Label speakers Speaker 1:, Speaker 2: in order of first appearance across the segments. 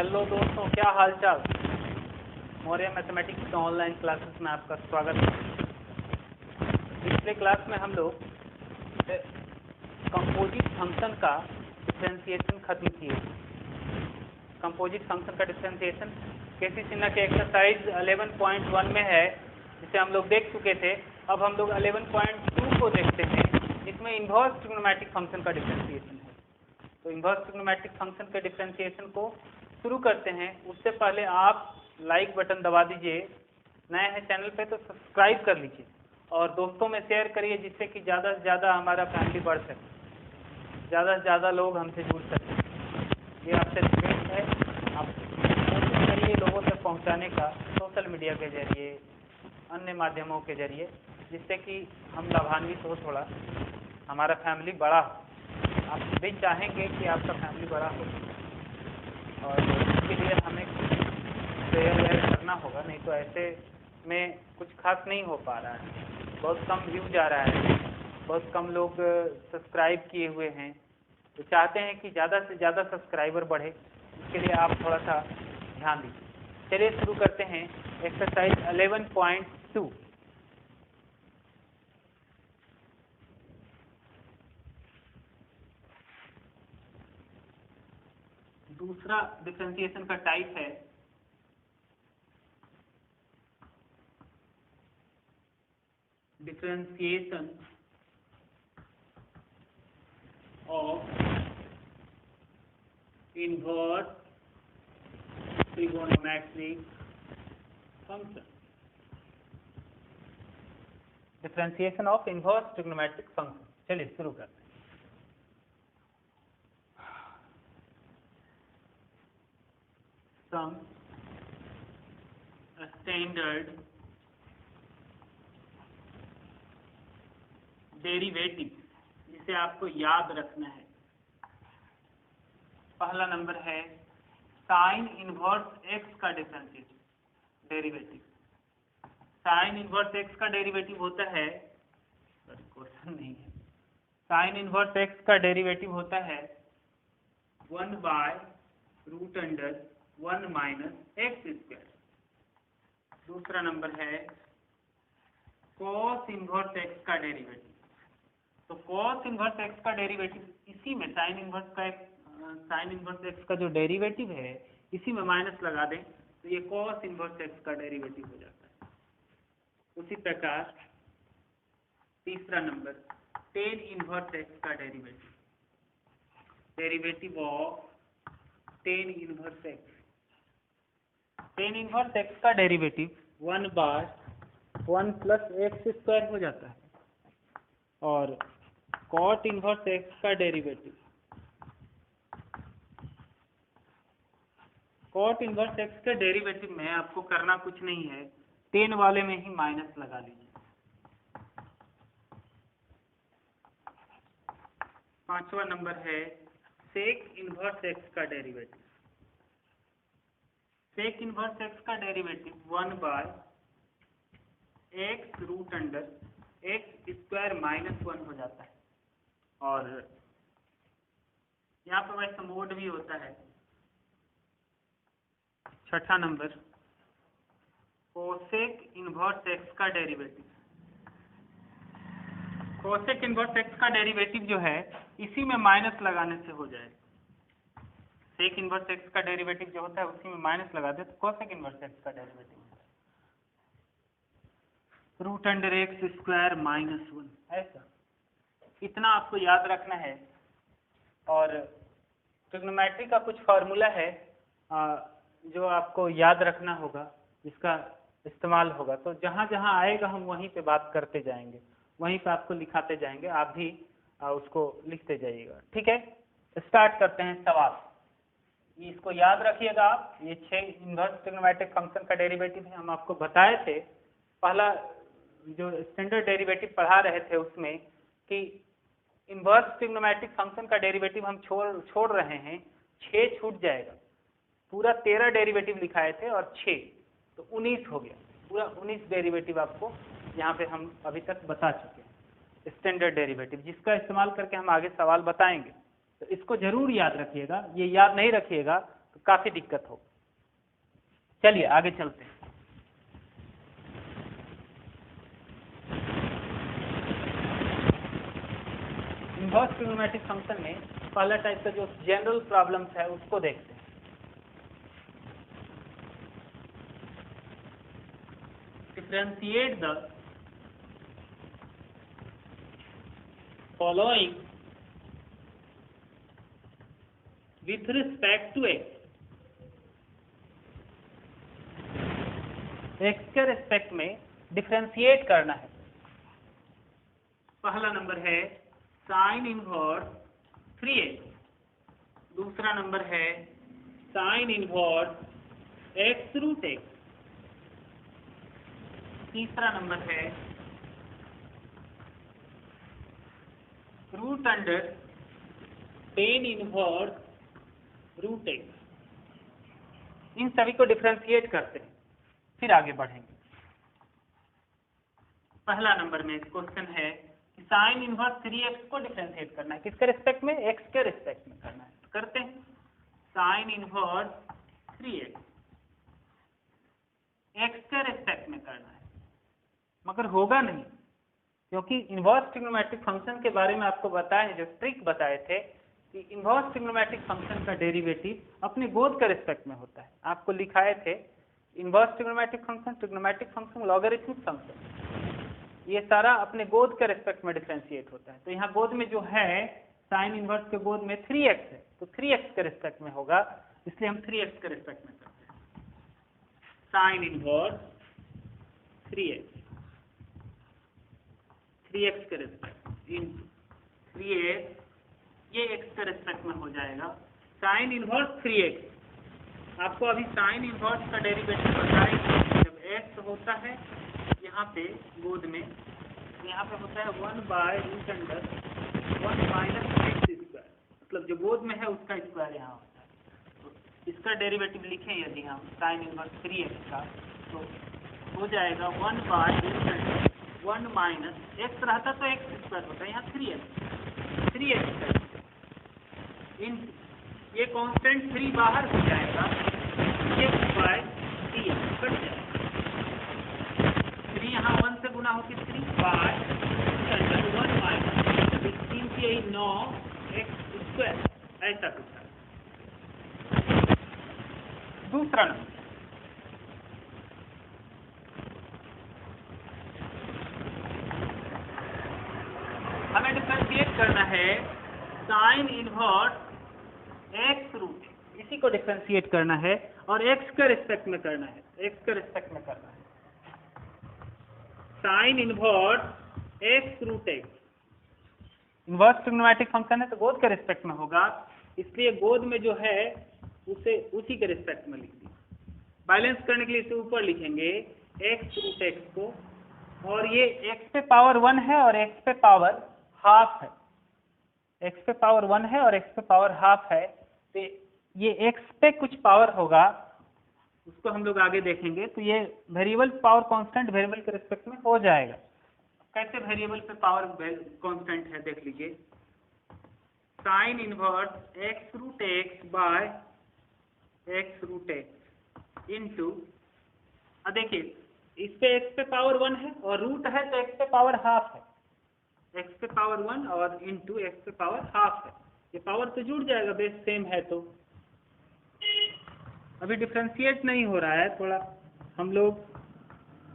Speaker 1: Hello दोस्तों, क्या हाल चाल। मौर्य मैथमेटिक्स के ऑनलाइन क्लासेस में आपका स्वागत है। पिछले क्लास में हम लोग कंपोजिट फंक्शन का डिफरेंशिएशन खत्म किए। कंपोजिट फंक्शन का डिफरेंशिएशन केसी सिन्हा के एक्सरसाइज 11.1 में है, जिसे हम लोग देख चुके थे। अब हम लोग 11.2 को देखते हैं। इसमें इन्वर्स ट्रिग्नोमेट्रिक फंक्शन का डिफरेंशिएशन है। तो इन्वर्स ट्रिग्नोमेट्रिक फंक्शन के डिफरेंशिएशन को शुरू करते हैं। उससे पहले आप लाइक बटन दबा दीजिए, नए हैं चैनल पे तो सब्सक्राइब कर लीजिए और दोस्तों में शेयर करिए, जिससे कि ज़्यादा से ज़्यादा हमारा फैमिली बढ़ सके, ज़्यादा से ज़्यादा लोग हमसे जुड़ सकें। ये आपसे रिक्वेस्ट है, आप कोशिश करिए लोगों तक पहुंचाने का सोशल मीडिया के जरिए, अन्य माध्यमों के जरिए, जिससे कि हम लाभान्वित हो, थोड़ा हमारा फैमिली बड़ा हो। आप भी चाहेंगे कि आपका फैमिली बड़ा हो और इसके लिए हमें शेयर करना होगा, नहीं तो ऐसे में कुछ खास नहीं हो पा रहा है। बहुत कम व्यूज आ रहा है, बहुत कम लोग सब्सक्राइब किए हुए हैं। तो चाहते हैं कि ज़्यादा से ज़्यादा सब्सक्राइबर बढ़े, इसके लिए आप थोड़ा सा ध्यान दीजिए। चलिए शुरू करते हैं एक्सरसाइज 11.2। दूसरा डिफरेंशिएशन का टाइप है differentiation of inverse trigonometric function. Differentiation of inverse trigonometric function. चलिए शुरू करते हैं। Some standard डेरिवेटिव जिसे आपको याद रखना है। पहला नंबर है साइन इनवर्स एक्स का differentiation derivative. Sign inverse X का डेरिवेटिव होता है, क्वेश्चन नहीं है, साइन इनवर्स एक्स का डेरिवेटिव होता है 1/√1 माइनस एक्स स्क्वायर। दूसरा नंबर है कॉस इनवर्स एक्स का डेरिवेटिव। तो कॉस इनवर्स एक्स का डेरिवेटिव इसी में साइन इनवर्स एक्स का जो डेरिवेटिव है इसी में माइनस लगा दें तो ये कॉस इनवर्स एक्स का डेरिवेटिव हो जाता है। उसी प्रकार तीसरा नंबर टेन इनवर्स एक्स का derivative of tan inverse x. Tan inverse X का डेरिवेटिव 1/1 प्लस एक्स स्क्वायर हो जाता है। और कॉट इनवर्स एक्स का डेरिवेटिव, कॉट इनवर्स एक्स के डेरिवेटिव में आपको करना कुछ नहीं है, 10 वाले में ही माइनस लगा लीजिए। पांचवा नंबर है सेक इनवर्स एक्स का डेरिवेटिव। सेक इनवर्स एक्स का डेरिवेटिव 1/x√x² -1 हो जाता है। और यहाँ पर वैसे मोड भी होता है। छठा नंबर कोसेक इनवर्स एक्स का डेरिवेटिव। कोसेक इनवर्स एक्स का डेरिवेटिव जो है इसी में माइनस लगाने से हो जाएगा। सेक इनवर्स एक्स का डेरिवेटिव जो होता है उसी में माइनस लगा दे तो कोसेक इनवर्स एक्स का डेरिवेटिव √x² -1। ऐसा इतना आपको याद रखना है। और ट्रिग्नोमेट्री का कुछ फार्मूला है जो आपको याद रखना होगा, जिसका इस्तेमाल होगा। तो जहाँ जहाँ आएगा हम वहीं पे बात करते जाएंगे, वहीं पे आपको लिखाते जाएंगे, आप भी उसको लिखते जाइएगा। ठीक है, स्टार्ट करते हैं सवाल। इसको याद रखिएगा आप, ये 6 इन्वर्स ट्रिग्नोमेट्रिक फंक्शन का डेरिवेटिव है। हम आपको बताए थे पहला जो स्टैंडर्ड डेरिवेटिव पढ़ा रहे थे उसमें कि इन्वर्स ट्रिग्नोमेट्रिक फंक्शन का डेरिवेटिव हम छोड़ रहे हैं, 6 छूट जाएगा। पूरा 13 डेरिवेटिव लिखाए थे और 6 तो 19 हो गया। पूरा 19 डेरिवेटिव आपको यहाँ पे हम अभी तक बता चुके हैं, स्टैंडर्ड डेरिवेटिव, जिसका इस्तेमाल करके हम आगे सवाल बताएंगे। तो इसको जरूर याद रखिएगा। ये याद नहीं रखिएगा तो काफी दिक्कत हो। चलिए आगे चलते हैं। इनवर्स ट्रिग्नोमेट्रिक फंक्शन में पहला टाइप का जो जनरल प्रॉब्लम्स है उसको देखते हैं। Differentiate the following with respect to X. X के रिस्पेक्ट में डिफरेंशिएट करना है। पहला नंबर है साइन इनवर्स 3x, दूसरा नंबर है sine inverse x root x, तीसरा नंबर है root under ten inverse root x। इन सभी को डिफरेंशिएट करते हैं, फिर आगे बढ़ेंगे। पहला नंबर में क्वेश्चन है कि साइन इनवर्स 3x को डिफरेंशिएट करना है। किसके रिस्पेक्ट में? x के रिस्पेक्ट में करना है। करते हैं। साइन इनवर्स 3x x के रिस्पेक्ट में करना है, मगर होगा नहीं, क्योंकि इनवर्स ट्रिग्नोमेट्रिक फंक्शन के बारे में आपको बताए, जो ट्रिक बताए थे कि इनवर्स ट्रिग्नोमेट्रिक फंक्शन का डेरिवेटिव अपने गोद के रिस्पेक्ट में होता है। आपको लिखाए थे inverse trigonometric function, logarithmic function, ये सारा अपने गोद के रिस्पेक्ट में डिफरेंशिएट होता है। तो यहाँ गोद में जो है साइन इनवर्स के गोद में 3x है, तो 3x के रिस्पेक्ट में होगा, इसलिए हम 3x के रिस्पेक्ट में करते हैं। साइन इनवर्स 3x के रिस्पेक्ट इन 3x, ये x के रिस्पेक्ट में हो जाएगा। साइन इनवर्स 3x, आपको अभी साइन इनवर्स का डेरिवेटिव बताएंगे। जब x होता है यहाँ पे गोद में, यहाँ पे होता है 1/√1 माइनस x स्क्वायर, मतलब जो गोद में है उसका स्क्वायर यहाँ होता है। तो इसका डेरिवेटिव लिखें यदि हम साइन इनवर्स 3x का, तो हो जाएगा 1/√1 माइनस x रहता तो x स्क्वायर होता है, यहाँ 3x इन ये कांस्टेंट 3 बाहर हो जाएगा, x/3 कट जाएगा। 3 यहाँ 1 से गुना होकर 3/√1 माइनस 3 से 9x स्क्वायर, ऐसा कुछ है। दूसरा नंबर, हमें डिफरेंशिएट करना है साइन इनवर्स x रूट, इसी को डिफरेंशिएट करना है और x के रिस्पेक्ट में करना है, x के रिस्पेक्ट में करना है। Sine inverse x root x, inverse trigonometric function है तो गोद के रिस्पेक्ट में होगा, इसलिए गोद में जो है उसे उसी के रिस्पेक्ट में लिख दीजिए। बैलेंस करने के लिए इसे ऊपर लिखेंगे x रूट x को, और ये x पे पावर 1 है और x पे पावर हाफ है, x पे पावर 1 है और x पे पावर हाफ है, तो ये x पे कुछ पावर होगा, उसको हम लोग आगे देखेंगे। तो ये वेरिएबल पावर कांस्टेंट वेरिएबल के रिस्पेक्ट में हो जाएगा। कैसे वेरिएबल पे पावर कांस्टेंट है देख लीजिए। Sine inverse x root x by x root x into, देखिए इस पे x पे पावर 1 है और रूट है तो x पे पावर हाफ है, x पे पावर 1 और इंटू x पे पावर हाफ है, ये पावर तो जुड़ जाएगा, बेस सेम है। तो अभी डिफरेंशिएट नहीं हो रहा है, थोड़ा हम लोग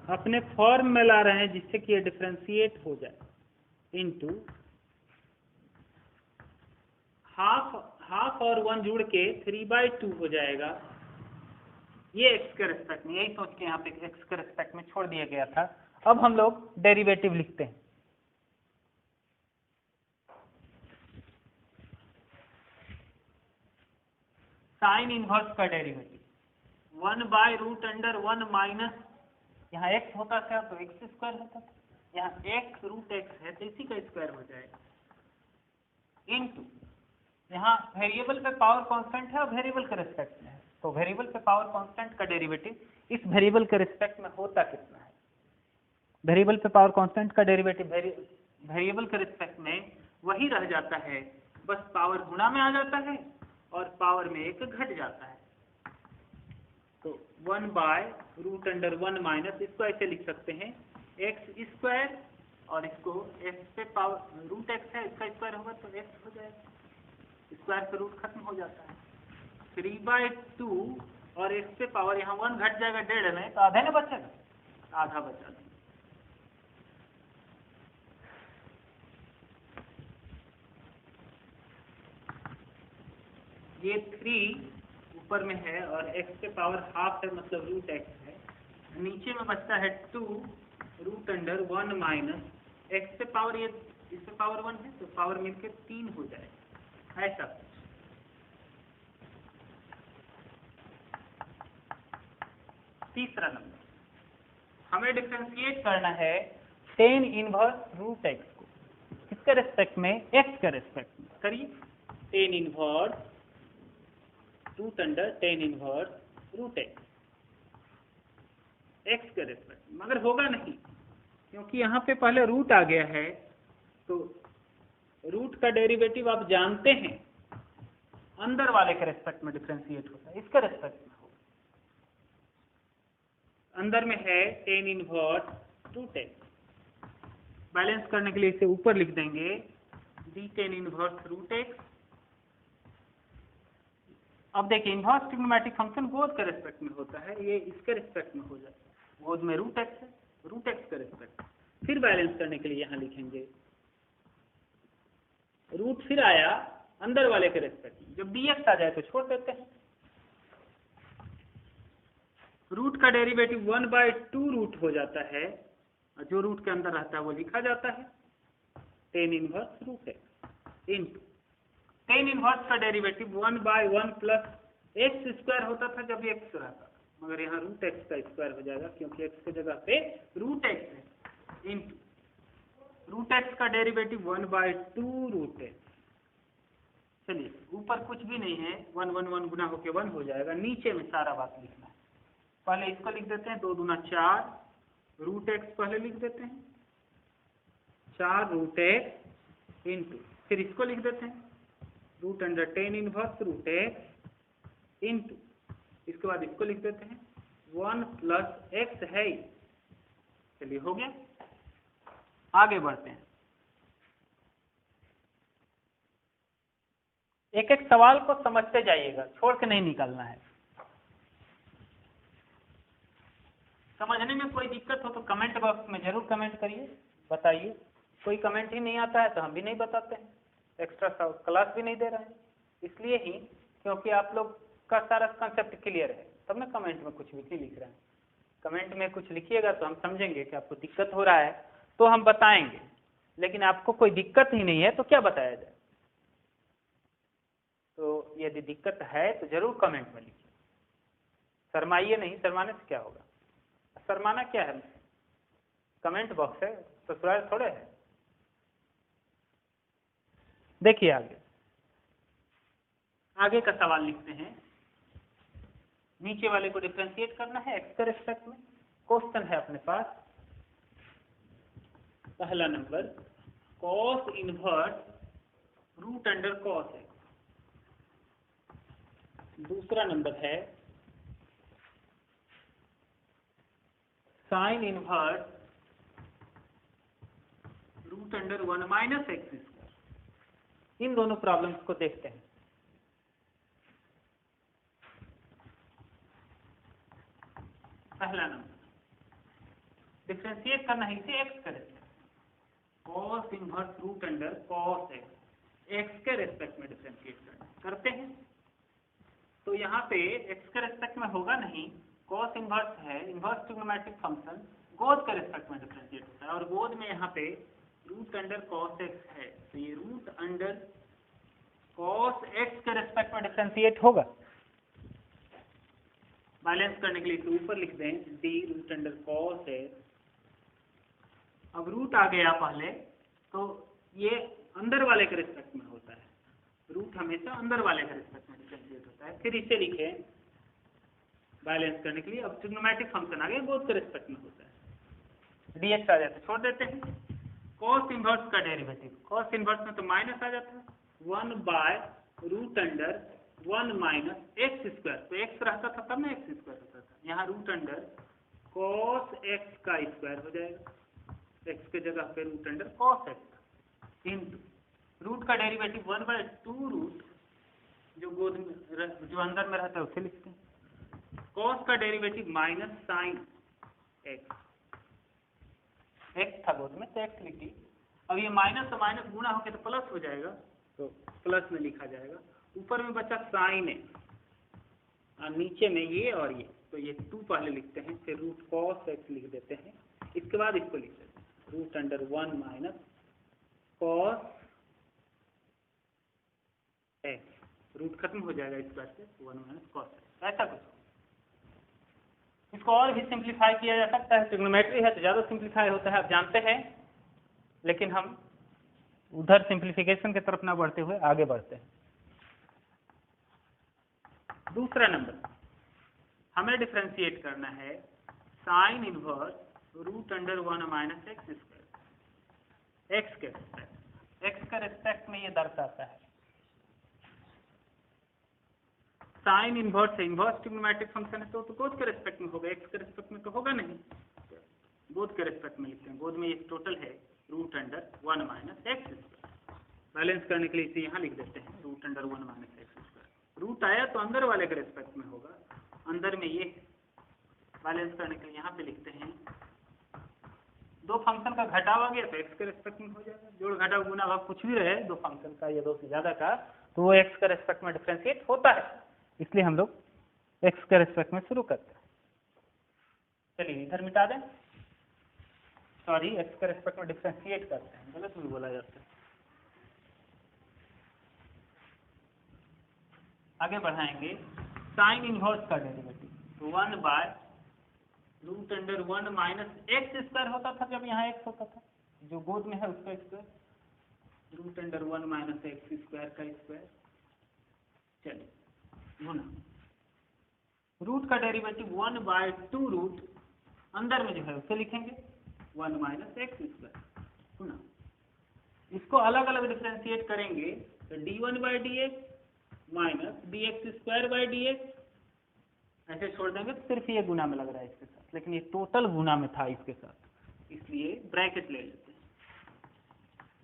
Speaker 1: अपने फॉर्म में ला रहे हैं जिससे कि ये डिफरेंशिएट हो जाए। इंटू हाफ और 1 जुड़ के 3/2 हो जाएगा, ये x के रिस्पेक्ट में, यही सोच के यहाँ पे x के रिस्पेक्ट में छोड़ दिया गया था। अब हम लोग डेरिवेटिव लिखते हैं। साइन इनवर्स का डेरिवेटिव 1/√1 माइनस, यहाँ x होता था तो x स्क्वायर होता था, यहाँ x रूट x है तो इसी का स्क्वायर हो जाएगा, इंटू यहाँ वेरिएबल पे पावर कांस्टेंट है और वेरिएबल के रिस्पेक्ट में है, तो वेरिएबल पे पावर कांस्टेंट का डेरिवेटिव इस वेरिएबल के रिस्पेक्ट में होता कितना है। वेरिएबल पे पावर कांस्टेंट का डेरिवेटिव वेरिएबल के रिस्पेक्ट में वही रह जाता है, बस पावर गुणा में आ जाता है और पावर में एक घट जाता है। तो 1/√1 माइनस, इसको ऐसे लिख सकते हैं x² और इसको x पे पावर √x है, इसका स्क्वायर होगा तो x हो जाएगा, स्क्वायर से रूट खत्म हो जाता है। 3/2 और x पे पावर यहाँ 1 घट जाएगा 1.5 में, तो आधे ना बचेगा, आधा बचा देंगे। ये 3 ऊपर में है और x पे पावर हाफ है, मतलब √x है। नीचे में बचता है 2√1 माइनस x पे पावर, ये इस पे पावर 1 है तो पावर मिलके 3 हो जाएगा, ऐसा कुछ। तीसरा नंबर, हमें डिफरेंशिएट करना है tan इनवर्स √x को, किसके रेस्पेक्ट में, x के रेस्पेक्ट में। करिए, tan inverse tan inverse √x x के रेस्पेक्ट में, मगर होगा नहीं क्योंकि यहाँ पे पहले रूट आ गया है, तो रूट का डेरिवेटिव आप जानते हैं अंदर वाले के रेस्पेक्ट में डिफरेंशिएट होता है, इसके रेस्पेक्ट में होगा। अंदर में है tan इनवर्स √x, बैलेंस करने के लिए इसे ऊपर लिख देंगे d tan इनवर्स √x। अब देखिए इनवर्स ट्रिग्नोमेट्रिक फंक्शन गोद के रेस्पेक्ट में होता है, ये इसके रेस्पेक्ट में हो जाता है, गोद में √x है, √x के रेस्पेक्ट। फिर बैलेंस करने के लिए यहाँ लिखेंगे रूट, फिर आया अंदर वाले के रेस्पेक्ट में, जब dx आ जाए तो छोड़ देते हैं। रूट का डेरिवेटिव 1/2 रूट हो जाता है, और जो रूट के अंदर रहता है वो लिखा जाता है tan inverse √x into tan inverse का डेरिवेटिव 1/1 प्लस x² होता था जब x रहता था, मगर यहाँ √x का स्क्वायर हो जाएगा क्योंकि x की जगह पे √x है, इंटू √x का डेरिवेटिव 1/2 √x। चलिए ऊपर कुछ भी नहीं है, 1 1 1 गुना होके 1 हो जाएगा, नीचे में सारा बात लिखना है। पहले इसको लिख देते हैं 2 दूना 4, √x पहले लिख देते हैं 4 √x इंटू, फिर इसको लिख देते हैं √tan इनवर्स √x इंटू, इसके बाद इसको लिख देते हैं 1 प्लस x है ही। चलिए हो गया, आगे बढ़ते हैं। एक एक सवाल को समझते जाइएगा, छोड़ के नहीं निकलना है। समझने में कोई दिक्कत हो तो कमेंट बॉक्स में जरूर कमेंट करिए, बताइए। कोई कमेंट ही नहीं आता है तो हम भी नहीं बताते हैं, एक्स्ट्रा क्लास भी नहीं दे रहे हैं, इसलिए ही क्योंकि आप लोग का सारा कंसेप्ट क्लियर है, तब ना कमेंट में कुछ भी नहीं लिख रहे हैं। कमेंट में कुछ लिखिएगा तो हम समझेंगे कि आपको दिक्कत हो रहा है तो हम बताएंगे, लेकिन आपको कोई दिक्कत ही नहीं है तो क्या बताया जाए। तो यदि दिक्कत है तो जरूर कमेंट में लिखिए, शर्माइए नहीं, शर्माने से क्या होगा, शर्माना क्या है, कमेंट बॉक्स है, ससुराल थोड़े है। देखिए आगे का सवाल लिखते हैं। नीचे वाले को डिफरेंशिएट करना है x के रिस्पेक्ट में। क्वेश्चन है अपने पास, पहला number cos inverse √cos x, दूसरा नंबर है sin इनवर्स √1 माइनस x²। इन दोनों प्रॉब्लम्स को देखते हैं। पहला नंबर डिफरेंशिएट करना है इसे x के respect, cos inverse √cos x, x के रेस्पेक्ट में डिफरेंशिएट करते हैं। तो यहाँ पे x के रेस्पेक्ट में होगा नहीं, cos इनवर्स है, इनवर्स ट्रिग्नोमेट्रिक फंक्शन गोद के रेस्पेक्ट में डिफरेंशिएट होता है, और गोद में यहाँ पे √cos x है, तो ये √cos x के रेस्पेक्ट में डिफरेंशिएट होगा। बैलेंस करने के लिए इसे ऊपर लिख दें d √cos x। अब रूट आ गया पहले, तो ये अंदर वाले के रेस्पेक्ट में होता है, रूट हमेशा अंदर वाले के रेस्पेक्ट में डिफरेंशिएट होता है। फिर इसे लिखें बैलेंस करने के लिए, अब ट्रिग्नोमेट्रिक फंक्शन आ गया, गोद के रेस्पेक्ट में होता है, dx आ जाता है, छोड़ देते हैं। cos इनवर्स का डेरिवेटिव, cos इनवर्स में तो माइनस आ जाता है, 1/√cos 1 माइनस एक्स स्क्वायर, तो एक्स रहता था तब ना एक्स स्क्वायर होता था, यहाँ रूट अंडर कॉस एक्स का स्क्वायर हो जाएगा, एक्स के जगह पे root under cos X into root का डेरिवेटिव 1/2 रूट जो गोद में जो अंदर में रहता है उसे लिखते हैं, कॉस का derivative minus sine x, x था गोद में तो एक्स लिखिए। अब ये माइनस से माइनस गुणा होके तो प्लस हो जाएगा, तो प्लस में लिखा जाएगा, ऊपर में बचा साइन एक्स और नीचे में ये और ये, तो ये 2 पहले लिखते हैं, फिर रूट कॉस एक्स लिख देते हैं, इसके बाद इसको लिख देते हैं root under 1 minus cos X, root खत्म हो जाएगा इस बार से 1 माइनस कॉस एक्स, ऐसा कुछ। इसको और भी सिंप्लीफाई किया जा सकता है, ट्रिग्नोमेट्री है तो ज़्यादा सिंप्लीफाई होता है, आप जानते हैं, लेकिन हम उधर सिंप्लीफिकेशन की तरफ ना बढ़ते हुए आगे बढ़ते हैं। दूसरा नंबर हमें डिफरेंशिएट करना है sine inverse root under 1 minus X square, X के रिस्पेक्ट में ये दर्शाता है। साइन इनवर्स है, इनवर्स ट्रिग्नोमेट्रिक फंक्शन है तो गोद के रिस्पेक्ट में होगा, एक्स के रिस्पेक्ट में तो होगा नहीं, गोद के रिस्पेक्ट में लिखते हैं, गोद में ये टोटल है root under 1 minus X square, balance करने के लिए इसे यहाँ लिख देते हैं root under 1 minus X square, root आया तो अंदर वाले के रिस्पेक्ट में होगा, अंदर में ये बैलेंस करने के लिए यहाँ पे लिखते हैं, दो फंक्शन का घटाव आ गया तो एक्स के रिस्पेक्ट में हो जाएगा, जोड़ घटाव गुना भाग कुछ भी रहे दो फंक्शन का या दो से ज्यादा का, तो वो एक्स के रिस्पेक्ट में डिफरेंशिएट होता है, इसलिए हम लोग एक्स के रिस्पेक्ट में शुरू करते हैं। चलिए इधर मिटा दें, सॉरी एक्स के रिस्पेक्ट में डिफरेंशिएट करते हैं, गलत भी बोला जाता है। आगे बढ़ाएंगे साइन इनवर्स का derivative 1 by root under 1 minus X square होता था जब यहाँ एक्स होता था, जो गोद में है उसका square, root under 1 minus X square का स्क्वायर, चलिए गुना रूट का डेरिवेटिव 1/2 रूट अंदर में जो है उसे लिखेंगे 1 माइनस एक्स स्क्वायर गुना, इसको अलग अलग डिफरेंशिएट करेंगे तो d1/dx minus dx square by dx, ऐसे छोड़ देंगे तो सिर्फ ये गुना में लग रहा है इसके साथ, लेकिन ये टोटल गुना में था इसके साथ, इसलिए ब्रैकेट ले लेते हैं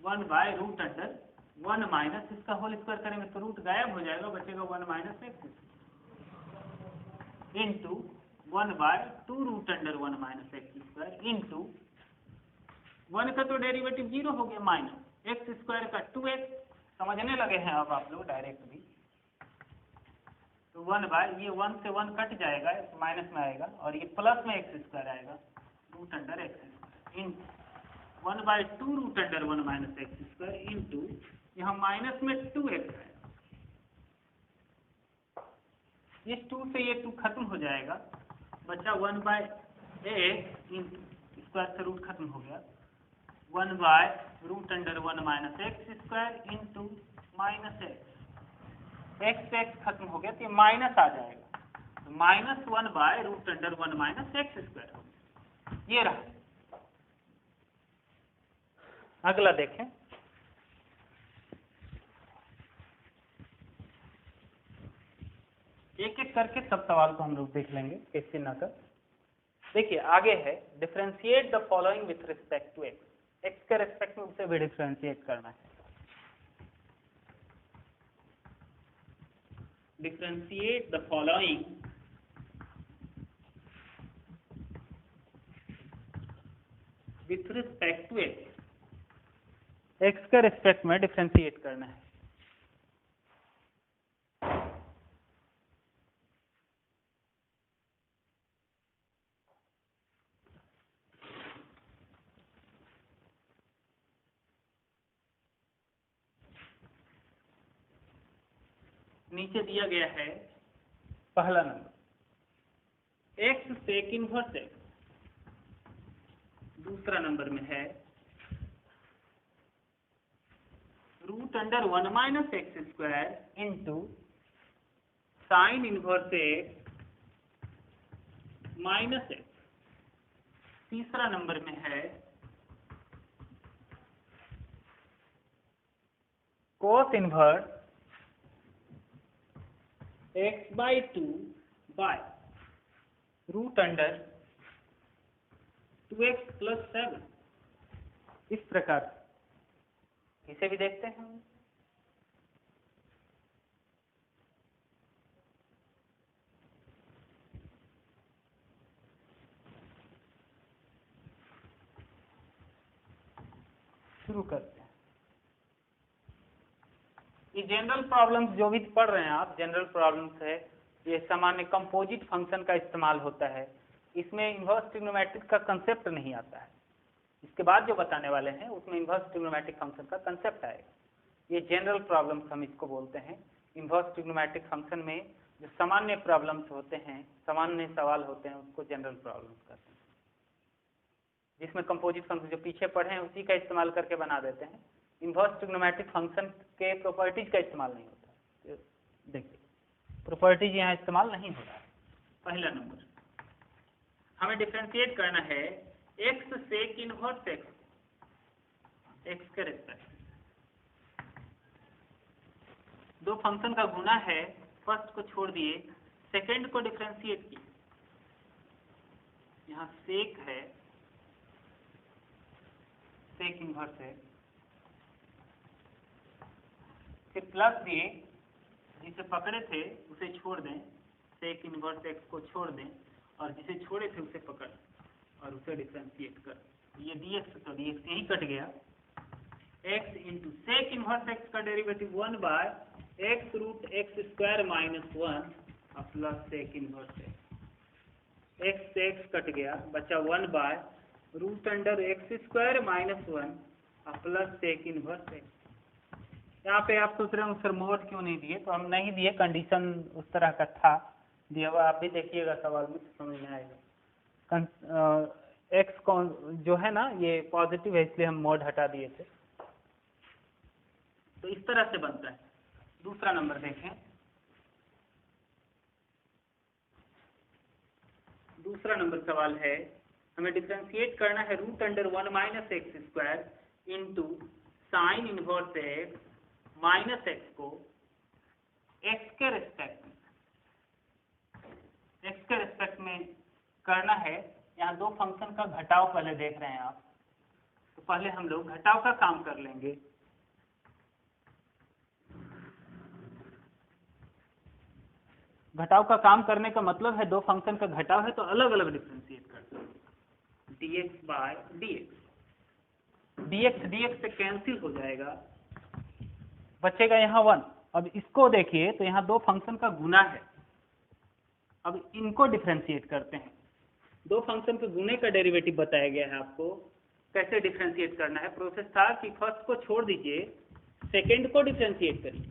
Speaker 1: 1 बाय रूट अंडर 1 माइनस इसका होल स्क्वायर करेंगे तो रूट गायब हो जाएगा, बचेगा 1 minus X into 1/2 root under 1 minus X square into 1 का तो डेरिवेटिव 0 हो गया माइनस एक्स स्क्वायर का 2x, समझने लगे हैं अब आप लोग डायरेक्ट भी, तो 1 बाय ये 1 से 1 कट जाएगा माइनस में आएगा और ये प्लस में एक्स स्क्वायर आएगा root under X square into 1/2 root under 1 minus X square into यहाँ माइनस में 2x आएगा, इस 2 से ये 2 खत्म हो जाएगा, बचा 1/x इंटू स्क्वायर से रूट खत्म हो गया 1 by root under 1 minus X square into minus X से एक्स खत्म हो गया तो ये माइनस आ जाएगा, तो minus 1 by root under 1 minus X square हो गया, ये रहा। अगला देखें, एक एक करके सब सवाल को हम लोग देख लेंगे कैसे ना कर। देखिए आगे है differentiate the following with respect to X, X के रिस्पेक्ट में उसे भी डिफरेंशिएट करना है, differentiate the following with respect to X, X के रिस्पेक्ट में डिफरेंशिएट करना है। नीचे दिया गया है पहला number X sec inverse X, दूसरा नंबर में है root under 1 minus X square into sine inverse X minus X, तीसरा नंबर में है cos inverse x by 2 bye root under 2x plus 7, इस प्रकार। इसे भी देखते हैं। शुरू करते हैं। ये जनरल प्रॉब्लम्स जो भी पढ़ रहे हैं आप, जनरल प्रॉब्लम्स है, ये सामान्य कंपोजिट फंक्शन का इस्तेमाल होता है। इसमें इन्वर्स ट्रिग्नोमेट्रिक का कंसेप्ट नहीं आता है। इसके बाद जो बताने वाले हैं उसमें इन्वर्स ट्रिग्नोमेट्रिक फंक्शन का कंसेप्ट आएगा। ये जनरल प्रॉब्लम्स हम इसको बोलते हैं। इन्वर्स ट्रिग्नोमेट्रिक फंक्शन में जो सामान्य प्रॉब्लम्स होते हैं, सामान्य सवाल होते हैं, उसको जनरल प्रॉब्लम्स कहते हैं, जिसमें कंपोजिट फंक्शन जो पीछे पढ़े हैं उसी का इस्तेमाल करके बना देते हैं। इन्वर्स ट्रिग्नोमेट्रिक फंक्शन के प्रॉपर्टीज का इस्तेमाल नहीं होता है। देखिए, प्रॉपर्टीज यहाँ इस्तेमाल नहीं हो रहा है। पहला नंबर, हमें डिफरेंशिएट करना है x सेक इनवर्स x के रेस्पेक्ट। दो फंक्शन का गुना है, फर्स्ट को छोड़ दिए, सेकंड को डिफरेंशिएट किए। यहाँ सेक है, सेक इनवर्स है, फिर प्लस दिए, जिसे पकड़े थे उसे छोड़ दें, सेक इनवर्स x को छोड़ दें, और जिसे छोड़े थे उसे पकड़ और उसे डिफरेंशिएट कर। ये dx तो dx यही कट गया। x into sec inverse x का derivative 1 by x root X square minus 1 plus sec inverse x से x कट गया, बचा 1 by root under X square minus 1 plus sec inverse x। यहाँ पे आप सोच रहे हो सर मोड क्यों नहीं दिए, तो हम नहीं दिए, कंडीशन उस तरह का था दिया हुआ। आप भी देखिएगा सवाल में समझ में आएगा। एक्स कौन जो है ना ये पॉजिटिव है, इसलिए हम मोड हटा दिए थे। तो इस तरह से बनता है। दूसरा नंबर देखें। दूसरा नंबर सवाल है, हमें डिफरेंशिएट करना है root under 1 minus X square into sine inverse X minus X को एक्स के रेस्पेक्ट में करना है। यहाँ दो फंक्शन का घटाव पहले देख रहे हैं आप, तो पहले हम लोग घटाव का काम कर लेंगे। घटाव का काम करने का मतलब है दो फंक्शन का घटाव है तो अलग अलग डिफरेंशिएट करते हैं। dx बाय dx dx से कैंसिल हो जाएगा, बचेगा यहाँ 1। अब इसको देखिए तो यहाँ दो फंक्शन का गुना है। अब इनको डिफरेंशिएट करते हैं। दो फंक्शन के गुने का डेरिवेटिव बताया गया है आपको, कैसे डिफरेंशिएट करना है। प्रोसेस था कि फर्स्ट को छोड़ दीजिए, सेकंड को डिफरेंशिएट करिए,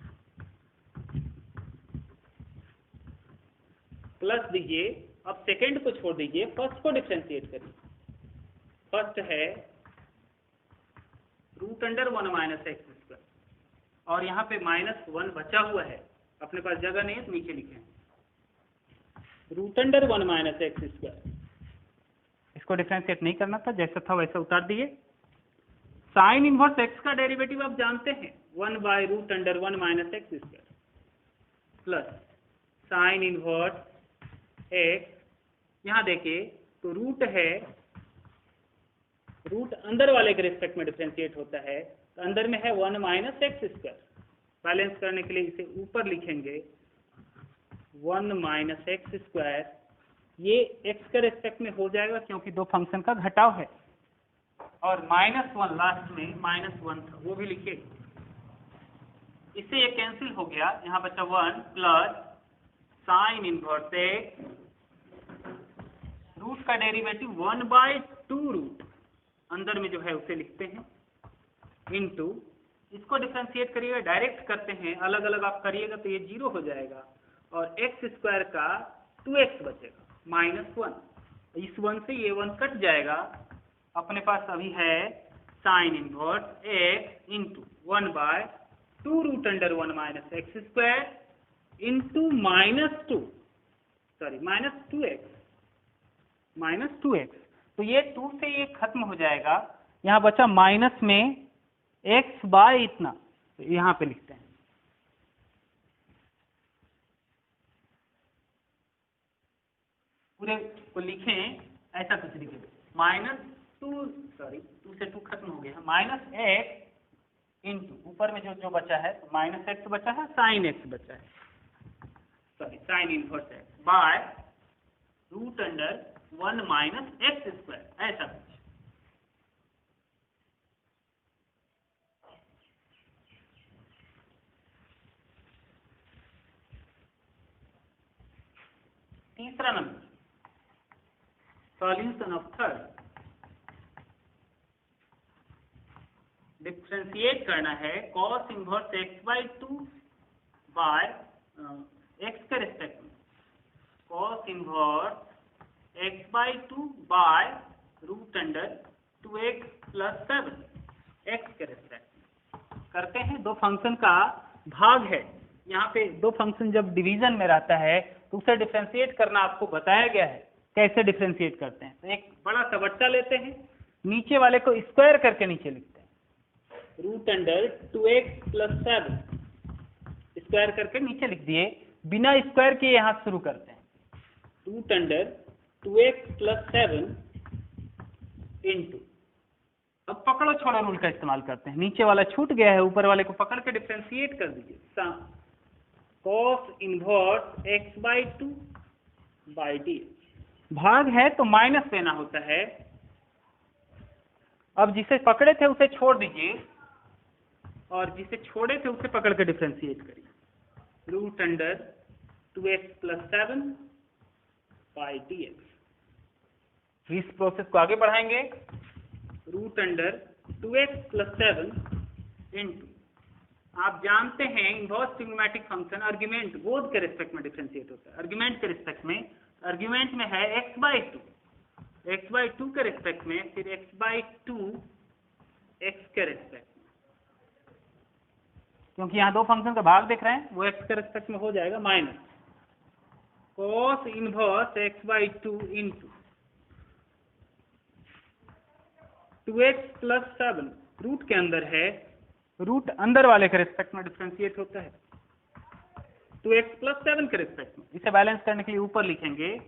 Speaker 1: प्लस दीजिए, अब सेकंड को छोड़ दीजिए, फर्स्ट को डिफरेंशिएट करिए। फर्स्ट है root under 1 minus X square, और यहाँ पे माइनस 1 बचा हुआ है, अपने पास जगह नहीं है तो नीचे लिखें root under 1 minus X square. इसको डिफरेंशिएट नहीं करना था, जैसा था वैसा उतार दिए। साइन इनवर्स एक्स का डेरिवेटिव आप जानते हैं 1 by root under 1 minus X square plus sine inverse X. यहाँ देखिए तो रूट है, रूट अंदर वाले के रिस्पेक्ट में डिफरेंशिएट होता है, तो अंदर में है 1 माइनस एक्स स्क्वायर। बैलेंस करने के लिए इसे ऊपर लिखेंगे 1 माइनस एक्स स्क्वायर। ये x के रेस्पेक्ट में हो जाएगा क्योंकि दो फंक्शन का घटाव है, और -1 लास्ट में -1 था वो भी लिखिए। इससे ये कैंसिल हो गया, यहाँ बचा 1 plus sine inverse X, root का डेरिवेटिव 1 बाय 2 रूट अंदर में जो है उसे लिखते हैं इनटू, इसको डिफरेंशिएट करिएगा, डायरेक्ट करते हैं, अलग अलग आप करिएगा तो ये 0 हो जाएगा, और एक्स स्क्वायर का 2x बचेगा -1। इस 1 से ये 1 कट जाएगा, अपने पास अभी है sine inverse x into 1 by 2 root under 1 minus X square into -2x। तो ये 2 से ये खत्म हो जाएगा, यहाँ बचा माइनस में x बाय इतना, तो यहाँ पे लिखते हैं पूरे को लिखें ऐसा कुछ लिखें, -2 से 2 खत्म हो गया, -x इंटू ऊपर में जो बचा है -x बचा है, sin x बचा है, sin inverse x by √1 - x², ऐसा कुछ। तीसरा नंबर, सॉल्यूशन ऑफ थर्ड, डिफ्रेंशिएट करना है cos inverse x/2 by x के रिस्पेक्ट में, cos inverse x/2 by √2x + 7 x के रिस्पेक्ट में करते हैं। दो फंक्शन का भाग है, यहाँ पे दो फंक्शन जब डिवीजन में रहता है तो उसे डिफ्रेंशिएट करना आपको बताया गया है, कैसे डिफ्रेंशिएट करते हैं। तो एक बड़ा सा बट्टा लेते हैं, नीचे वाले को स्क्वायर करके नीचे लिखते हैं, √2x + 7 स्क्वायर करके नीचे लिख दिए, बिना स्क्वायर के यहाँ शुरू करते हैं, √2x + 7 इंटू, अब पकड़ो छोड़ो रूल का इस्तेमाल करते हैं, नीचे वाला छूट गया है, ऊपर वाले को पकड़ के डिफ्रेंशिएट कर दीजिए, cos inverse x/2 by dx, भाग है तो माइनस देना होता है। अब जिसे पकड़े थे उसे छोड़ दीजिए और जिसे छोड़े थे उसे पकड़ के डिफ्रेंशिएट करिए, √2x + 7 बाई dx। इस प्रोसेस को आगे बढ़ाएंगे, √2x + 7 इंटू, आप जानते हैं इनवर्स ट्रिग्नोमेट्रिक फंक्शन आर्गुमेंट बोध के रिस्पेक्ट में डिफरेंशिएट होता है, आर्गुमेंट के रिस्पेक्ट में, आर्गुमेंट में है x/2, x/2 के रिस्पेक्ट में, फिर x/2 x के रिस्पेक्ट में, क्योंकि यहाँ दो फंक्शन का भाग देख रहे हैं, वो x के रिस्पेक्ट में हो जाएगा, minus cos inverse x/2 into 2x + 7, root के अंदर है, रूट अंदर वाले के रिस्पेक्ट में डिफरेंशिएट होता है, 2x + 7 के रिस्पेक्ट में। इसे बैलेंस करने के लिए ऊपर लिखेंगे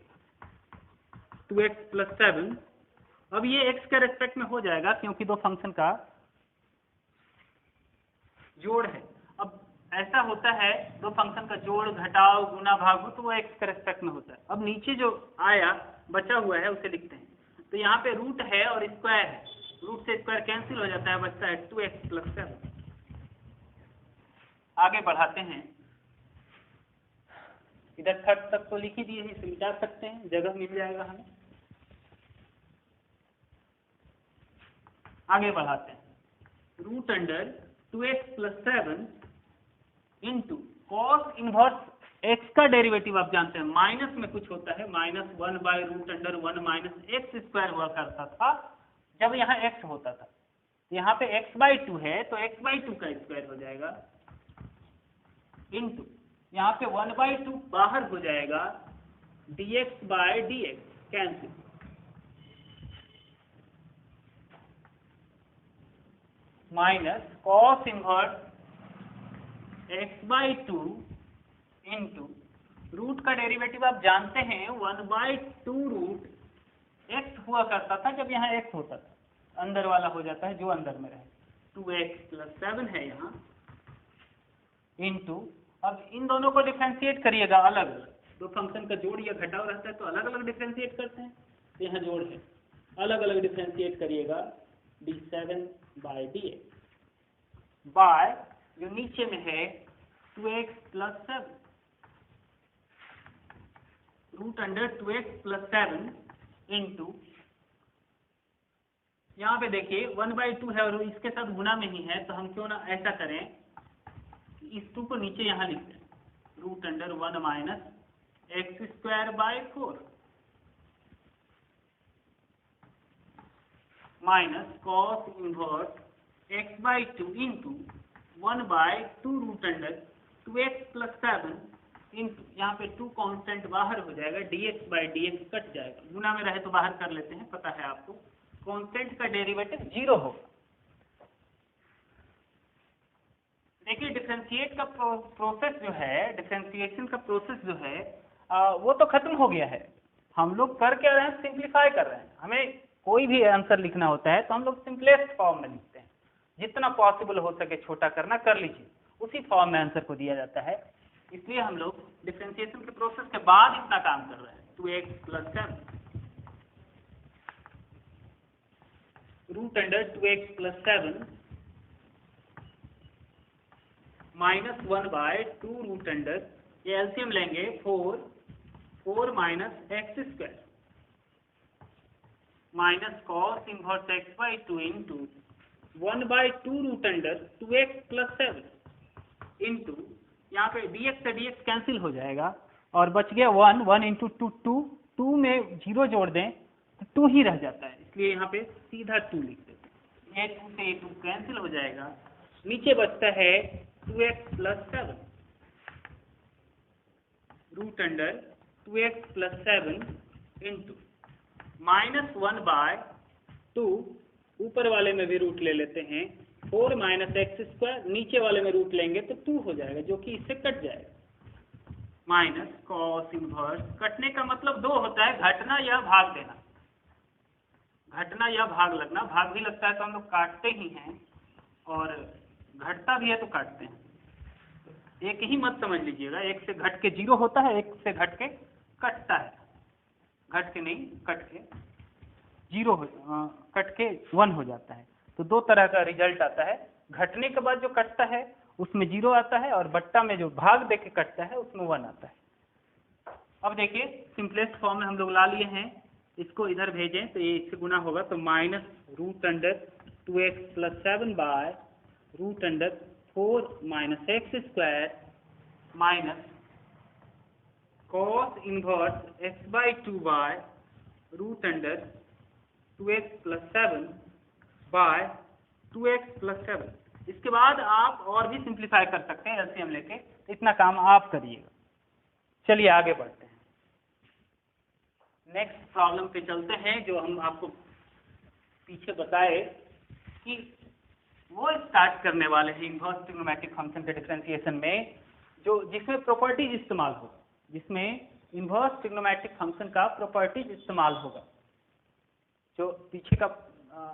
Speaker 1: 2x + 7, अब ये x के रिस्पेक्ट में हो जाएगा क्योंकि दो फंक्शन का जोड़ है। अब ऐसा होता है, दो फंक्शन का जोड़, घटाव, गुना, भाग हो तो वो x के रिस्पेक्ट में होता है। अब नीचे जो आया बचा हुआ है उसे लिखते हैं, तो यहाँ पे रूट है और स्क्वायर है, रूट से स्क्वायर कैंसिल हो जाता है, बचता है 2x + 7। आगे बढ़ाते हैं, इधर थर्ड तक तो लिख ही दिए हैं, इसे मिटा सकते हैं, जगह मिल जाएगा हमें। आगे बढ़ाते हैं, √2x + 7 into cos inverse x का डेरिवेटिव आप जानते हैं, माइनस में कुछ होता है, -1/√1 - x² हुआ करता था जब यहाँ x होता था, यहाँ पे x/2 है तो x/2 का स्क्वायर हो जाएगा, इंटू यहाँ पे 1/2 बाहर हो जाएगा, dx/dx cancel, minus cos inverse x/2 into root का डेरिवेटिव आप जानते हैं 1/2 √x हुआ करता था जब यहाँ x होता था, अंदर वाला हो जाता है जो अंदर में रहे, 2x + 7 है यहाँ, इंटू, अब इन दोनों को डिफरेंशिएट करिएगा अलग अलग, दो फंक्शन का जोड़ या घटाव रहता है तो अलग अलग डिफरेंशिएट करते हैं, तो यहाँ जोड़ है, अलग अलग डिफरेंशिएट करिएगा, d7/dx बाय जो नीचे में है 2x + 7, √2x + 7 इंटू, यहाँ पे देखिए 1/2 है और इसके साथ गुना में ही है, तो हम क्यों ना ऐसा करें, इस 2 को नीचे यहाँ लिख दें, √1 - x²/4 minus cos inverse x/2 into 1/2√2x + 7 into, यहाँ पे 2 कांस्टेंट बाहर हो जाएगा, dx/dx कट जाएगा, गुना में रहे तो बाहर कर लेते हैं, पता है आपको, कांस्टेंट का डेरिवेटिव 0 होगा। देखिए डिफरेंशिएट का प्रोसेस जो है, डिफरेंशिएशन का प्रोसेस जो है वो तो खत्म हो गया है, हम लोग कर क्या रहे हैं, सिंप्लीफाई कर रहे हैं। हमें कोई भी आंसर लिखना होता है तो हम लोग सिंपलेस्ट फॉर्म में लिखते हैं, जितना पॉसिबल हो सके छोटा करना कर लीजिए, उसी फॉर्म में आंसर को दिया जाता है। इसलिए हम लोग डिफरेंशिएशन के प्रोसेस के बाद इतना काम कर रहे हैं। 2x + 7 root under 2x + 7 -1/2 root under, ये एलसीएम लेंगे 4 -x² minus cos inverse x/2 into 1/2 root under 2x + 7 into, यहाँ पे dx से dx कैंसिल हो जाएगा और बच गया 1 इंटू 2 2 में 0 जोड़ दें तो 2 ही रह जाता है, इसलिए यहाँ पे सीधा 2 लिख देते हैं। ये 2 से ये 2 कैंसिल हो जाएगा, नीचे बचता है 2x + 7 root under 2x + 7 into -1/2, ऊपर वाले में भी रूट ले लेते हैं, 4 -x², नीचे वाले में रूट लेंगे तो 2 हो जाएगा, जो कि इससे कट जाएगा, माइनस cos इनवर्स, कटने का मतलब 2 होता है, घटना या भाग देना, घटना या भाग लगना। भाग भी लगता है तो हम लोग काटते ही हैं, और घटता भी है तो काटते हैं। एक ही मत समझ लीजिएगा, एक से घट के 0 होता है, एक से घट के कटता है, घट के नहीं कट के 0 हो, कट के 1 हो जाता है। तो दो तरह का रिजल्ट आता है, घटने के बाद जो कटता है उसमें 0 आता है, और बट्टा में जो भाग देके कटता है उसमें 1 आता है। अब देखिए सिंपलेस्ट फॉर्म में हम लोग ला लिए हैं, इसको इधर भेजें तो ये इससे गुना होगा, तो minus root under 2x + 7 by root under 4 -x² minus cos inverse x/2 by root under 2x + 7 by 2x + 7। इसके बाद आप और भी सिंप्लीफाई कर सकते हैं एलसीएम लेके, इतना काम आप करिएगा। चलिए आगे बढ़ते हैं, नेक्स्ट प्रॉब्लम पे चलते हैं, जो हम आपको पीछे बताए कि वो स्टार्ट करने वाले हैं इनवर्स ट्रिग्नोमेट्रिक फंक्शन के डिफरेंशिएशन में, जो जिसमें प्रॉपर्टीज इस्तेमाल होगा, जिसमें इनवर्स ट्रिग्नोमेट्रिक फंक्शन का प्रॉपर्टीज इस्तेमाल होगा। जो पीछे का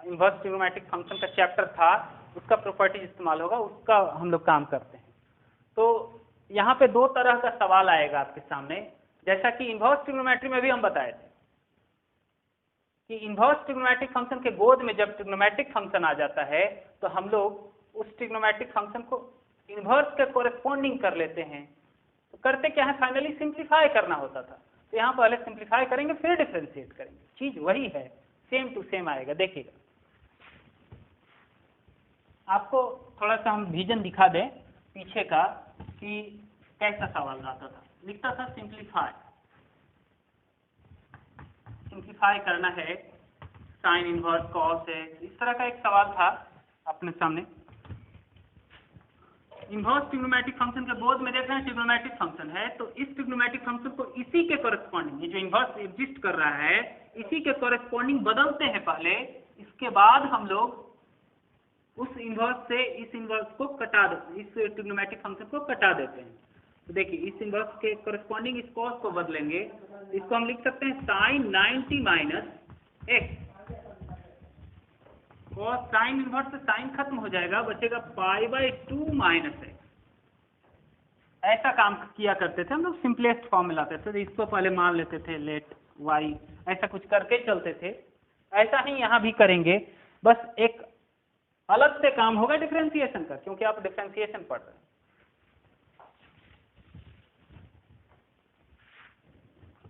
Speaker 1: इनवर्स ट्रिग्नोमेट्रिक फंक्शन का चैप्टर था उसका प्रॉपर्टीज इस्तेमाल होगा, उसका हम लोग काम करते हैं। तो यहाँ पे दो तरह का सवाल आएगा आपके सामने, जैसा कि इनवर्स ट्रिग्नोमेट्री में भी हम बताए थे कि इनवर्स ट्रिग्नोमेट्रिक फंक्शन के गोद में जब ट्रिग्नोमेट्रिक फंक्शन आ जाता है तो हम लोग उस ट्रिग्नोमेट्रिक फंक्शन को इनवर्स के कोरेस्पोंडिंग कर लेते हैं। तो करते क्या है, फाइनली सिंप्लीफाई करना होता था, तो यहाँ पहले सिंप्लीफाई करेंगे फिर डिफरेंशिएट करेंगे, चीज वही है, सेम टू सेम आएगा। देखिएगा आपको थोड़ा सा हम विजन दिखा दें पीछे का कि कैसा सवाल आता था। लिखता था सिंप्लीफाई करना है साइन इनवर्स कॉस है, इस तरह का एक सवाल था अपने सामने। इनवर्स ट्रिग्नोमेट्रिक फंक्शन के बोध में देख रहे हैं ट्रिग्नोमेट्रिक फंक्शन है, तो इस ट्रिग्नोमेट्रिक फंक्शन को इसी के कॉरेस्पॉन्डिंग, ये जो इनवर्स एग्जिस्ट कर रहा है इसी के कॉरेस्पॉन्डिंग बदलते हैं पहले, इसके बाद हम लोग उस इनवर्स से इस इनवर्स को कटा देते, इस ट्रिग्नोमेट्रिक फंक्शन को कटा देते हैं। तो देखिए इस इनवर्स के कॉरेस्पॉन्डिंग इस कॉस को बदलेंगे, इसको हम लिख सकते हैं sine 90 minus X, cos sine inverse से साइन खत्म हो जाएगा, बचेगा π/2 माइनस एक्स। ऐसा काम किया करते थे हम लोग, सिंपलेस्ट फॉर्म में लाते थे, तो इसको पहले मान लेते थे लेट वाई, ऐसा कुछ करके चलते थे। ऐसा ही यहाँ भी करेंगे, बस एक अलग से काम होगा डिफरेंशिएशन का, क्योंकि आप डिफरेंशिएशन पढ़ रहे हैं।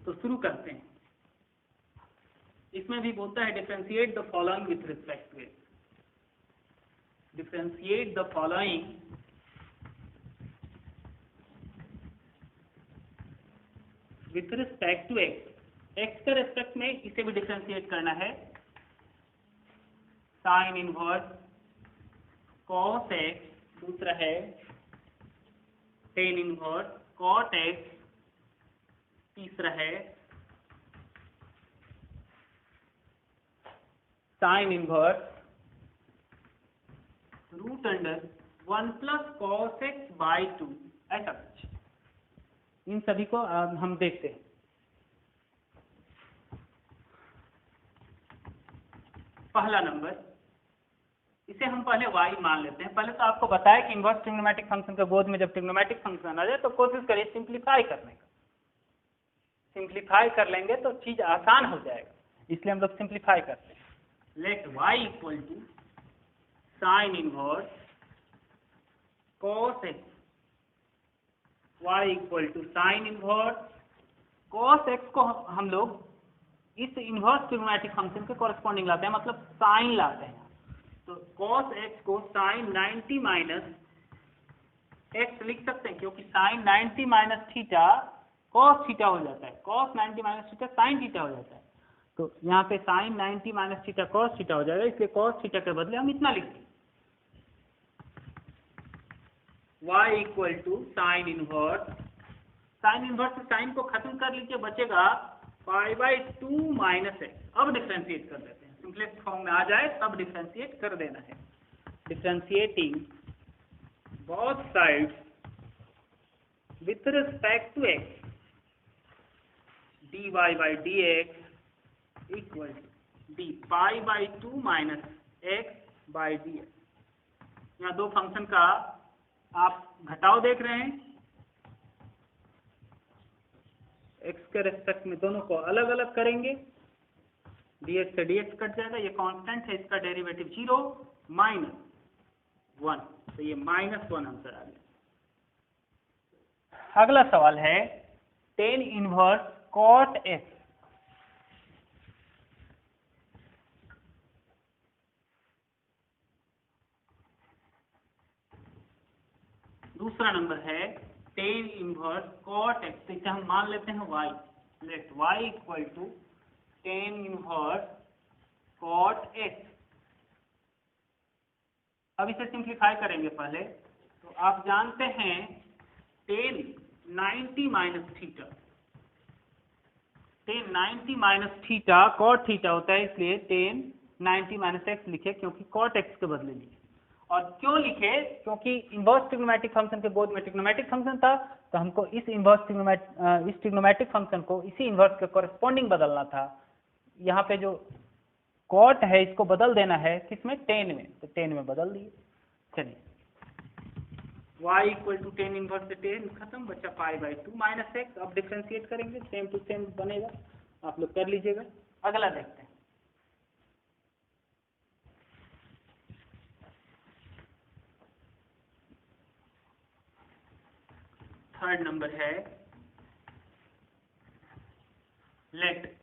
Speaker 1: तो शुरू करते हैं। इसमें भी बोलता है differentiate the following with respect to X, differentiate the following with respect to X, X के रेस्पेक्ट में इसे भी डिफरेंशिएट करना है। साइन इनवर्स कॉस एक्स, दूसरा है टेन इनवर्स कॉट एक्स, तीसरा है sine inverse root under 1 + cos x/2, ऐसा कुछ। इन सभी को हम देखते हैं। पहला नंबर, इसे हम पहले y मान लेते हैं। पहले तो आपको बताया कि इनवर्स ट्रिग्नोमेट्रिक फंक्शन के गोद में जब ट्रिग्नोमेट्रिक फंक्शन आ जाए तो कोशिश करिए सिंप्लीफाई करने का। सिंप्लीफाई कर लेंगे तो चीज आसान हो जाएगा, इसलिए हम लोग सिंप्लीफाई करते हैं। Let y equal to sine inverse cos x, y equal to sine inverse cos x को हम लोग इस इनवर्स ट्रिग्नोमेट्रिक फंक्शन के कॉरेस्पॉन्डिंग लाते हैं, मतलब साइन लाते हैं। तो cos x को साइन 90 माइनस x लिख सकते हैं, क्योंकि sine 90 minus theta cos theta हो जाता है, cos 90 minus theta sine theta हो जाता है। तो यहाँ पे sine 90 minus theta cos theta हो जाएगा, इसलिए cos थीटा के बदले हम इतना लिखते हैं। y equal to sine inverse, sine inverse से साइन को खत्म कर लीजिए, बचेगा π/2 माइनस x। अब डिफ्रेंशिएट कर देते हैं, सिंपलेस्ट फॉर्म में आ जाए तब डिफ्रेंशिएट कर देना है। Differentiating both sides with respect to x, dy/dx equal to d π/2 minus x/dx। यहाँ दो फंक्शन का आप घटाव देख रहे हैं, x के रेस्पेक्ट में दोनों को अलग अलग करेंगे, dx से dx कट जाएगा, ये कांस्टेंट है, इसका डेरिवेटिव 0 -1, तो ये -1 आंसर आ गया। अगला सवाल है tan इनवर्स cot x। दूसरा नंबर है tan इनवर्स cot x, तो इसे हम मान लेते हैं y। Let y equal to tan inverse cot x। अब इसे सिंप्लीफाई करेंगे पहले, तो आप जानते हैं tan 90 minus theta, tan 90 minus theta cot theta होता है, इसलिए tan 90 माइनस x लिखे, क्योंकि cot x के बदले लिखे। और क्यों लिखे? क्योंकि इनवर्स ट्रिग्नोमेट्रिक फंक्शन के बोध में ट्रिग्नोमेट्रिक फंक्शन था, तो हमको इस ट्रिग्नोमेट्रिक फंक्शन को इसी इनवर्स के कॉरेस्पॉन्डिंग बदलना था। यहाँ पे जो कॉट है इसको बदल देना है किसमें? tan में, तो tan में बदल दिए। चलिए y equal to tan inverse से tan खत्म, बचा π/2 माइनस x। अब डिफ्रेंशिएट करेंगे, सेम टू सेम बनेगा, आप लोग कर लीजिएगा। अगला देखते हैं, थर्ड नंबर है लेट,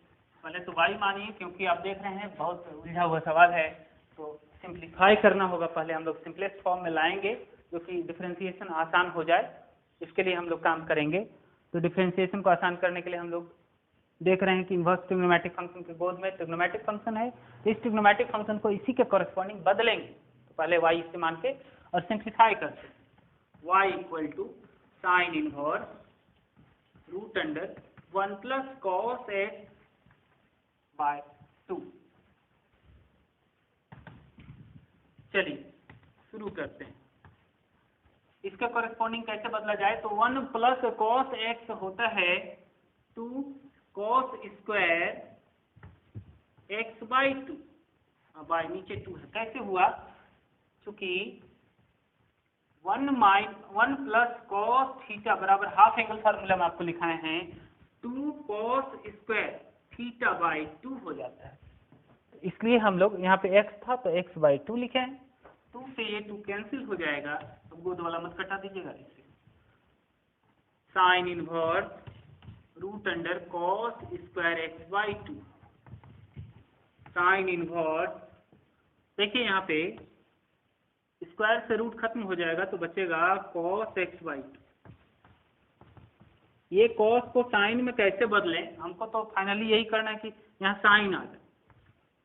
Speaker 1: पहले तो y मानिए, क्योंकि आप देख रहे हैं बहुत उलझा हुआ सवाल है, तो सिंप्लीफाई करना होगा। पहले हम लोग सिंपलेस्ट फॉर्म में लाएंगे, जो कि डिफरेंशिएशन आसान हो जाए, इसके लिए हम लोग काम करेंगे। तो डिफरेंशिएशन को आसान करने के लिए हम लोग देख रहे हैं कि इनवर्स ट्रिग्नोमेट्रिक फंक्शन के गोद में ट्रिग्नोमेट्रिक फंक्शन है, तो इस ट्रिग्नोमेट्रिक फंक्शन को इसी के कॉरेस्पॉन्डिंग बदलेंगे। तो पहले y इसे मान के और सिंप्लीफाई करते हैं। y equal to sine inverse root under 1 plus cos x/2। चलिए शुरू करते हैं, इसका कॉरेस्पॉन्डिंग कैसे बदला जाए? तो 1 प्लस cos x होता है 2 cos स्क्वायर x/2, अब नीचे 2 है, कैसे हुआ? चूंकि 1 प्लस cos थीटा बराबर हाफ एंगल फार्मूला में आपको लिखाए हैं 2 cos स्क्वायर थीटा/2 हो जाता है। इसलिए हम लोग यहाँ पे x था तो x/2 लिखे हैं, 2 से ये 2 कैंसिल हो जाएगा, तो गोद वाला मत कटा दीजिएगा। इसे sine inverse root under cos square x/2, sine inverse, देखिए यहाँ पे स्क्वायर से रूट खत्म हो जाएगा, तो बचेगा cos x/2। ये cos को साइन में कैसे बदलें? हमको तो फाइनली यही करना है कि यहाँ साइन आ जाए,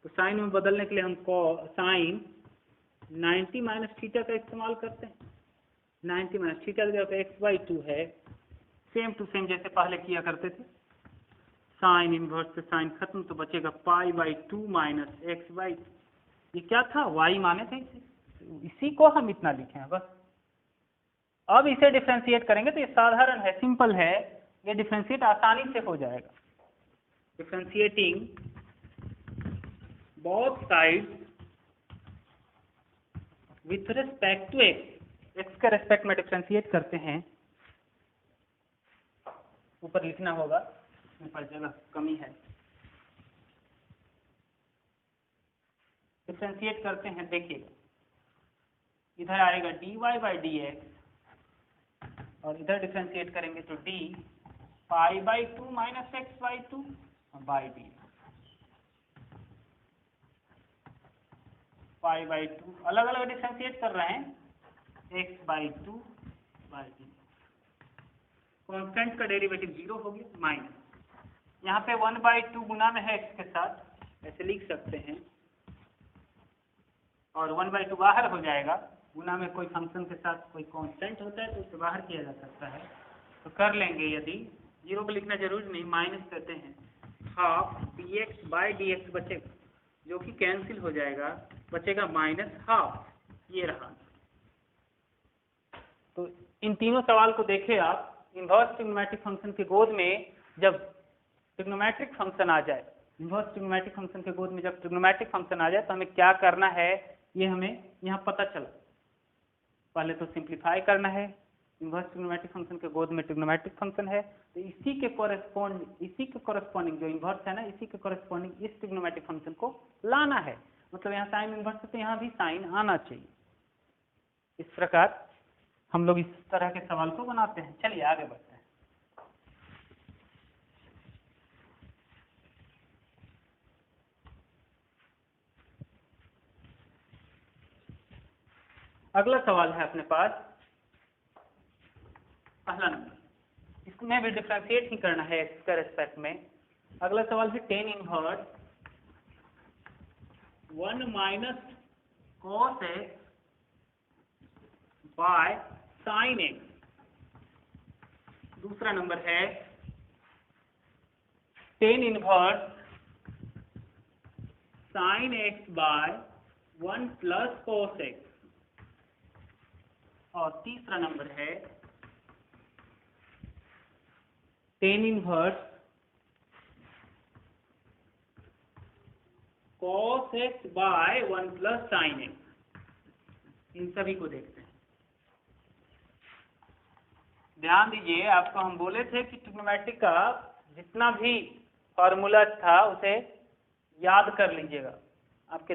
Speaker 1: तो साइन में बदलने के लिए हम साइन 90 माइनस थीटा का इस्तेमाल करते हैं। 90 माइनस थीटा की जगह x/2 है, सेम टू सेम जैसे पहले किया करते थे। साइन इनवर्स से साइन खत्म, तो बचेगा π/2 माइनस x/2। ये क्या था? y माने थे, इसी को हम इतना लिखे हैं बस। अब इसे डिफरेंशिएट करेंगे तो ये साधारण है, सिंपल है, ये डिफरेंशिएट आसानी से हो जाएगा। Differentiating both side with respect to x के रेस्पेक्ट में डिफ्रेंशिएट करते हैं। ऊपर लिखना होगा, मेरे पास जगह कमी है। डिफ्रेंशिएट करते हैं, देखिए इधर आएगा dy बाई डी एक्स और इधर डिफ्रेंशिएट करेंगे तो d pi by 2 minus x by 2 by D pi by 2। अलग अलग डिफ्रेंशिएट कर रहे हैं, x by 2 by D. Constant का डेरिवेटिव 0 हो गया, माइनस यहाँ पे 1 बाई 2 गुना में है x के साथ, ऐसे लिख सकते हैं, और 1 बाई 2 बाहर हो जाएगा। गुना में कोई फंक्शन के साथ कोई कांस्टेंट होता है तो उसे बाहर किया जा सकता है, तो कर लेंगे। यदि 0 को लिखना जरूरी नहीं, माइनस करते हैं, half dx by D x बचेगा, जो कि कैंसिल हो जाएगा, बचेगा माइनस हाफ, ये रहा। तो इन तीनों सवाल को देखें आप। इन्वर्स ट्रिग्नोमेट्रिक फंक्शन के गोद में जब ट्रिग्नोमेट्रिक फंक्शन आ जाए, इन्वर्स ट्रिग्नोमेट्रिक फंक्शन के गोद में जब ट्रिग्नोमेट्रिक फंक्शन आ जाए तो हमें क्या करना है, ये हमें यहाँ पता चला। पहले तो सिंप्लीफाई करना है। इन्वर्स ट्रिग्नोमेट्रिक फंक्शन के गोद में ट्रिग्नोमेट्रिक फंक्शन है, तो इसी के कोरेस्पॉन्डिंग जो इन्वर्स है ना, इसी के कोरेस्पॉन्डिंग इस ट्रिग्नोमेट्रिक फंक्शन को लाना है। मतलब यहाँ साइन इन्वर्स है तो यहाँ भी साइन आना चाहिए। इस प्रकार हम लोग इस तरह के सवाल को बनाते हैं। चलिए आगे बढ़ते हैं। अगला सवाल है अपने पास, पहला नंबर, इसमें भी डिफरेंशिएट ही करना है एक्स के रेस्पेक्ट में। अगला सवाल है tan inverse 1 minus cos x by sine x. दूसरा नंबर है tan inverse sine x by 1 plus cos x. और तीसरा नंबर है tan inverse cos x by 1 plus sine x. इन सभी को देखते हैं। ध्यान दीजिए, आपको हम बोले थे कि ट्रिग्नोमेट्रिक का जितना भी फॉर्मूला था उसे याद कर लीजिएगा, आपके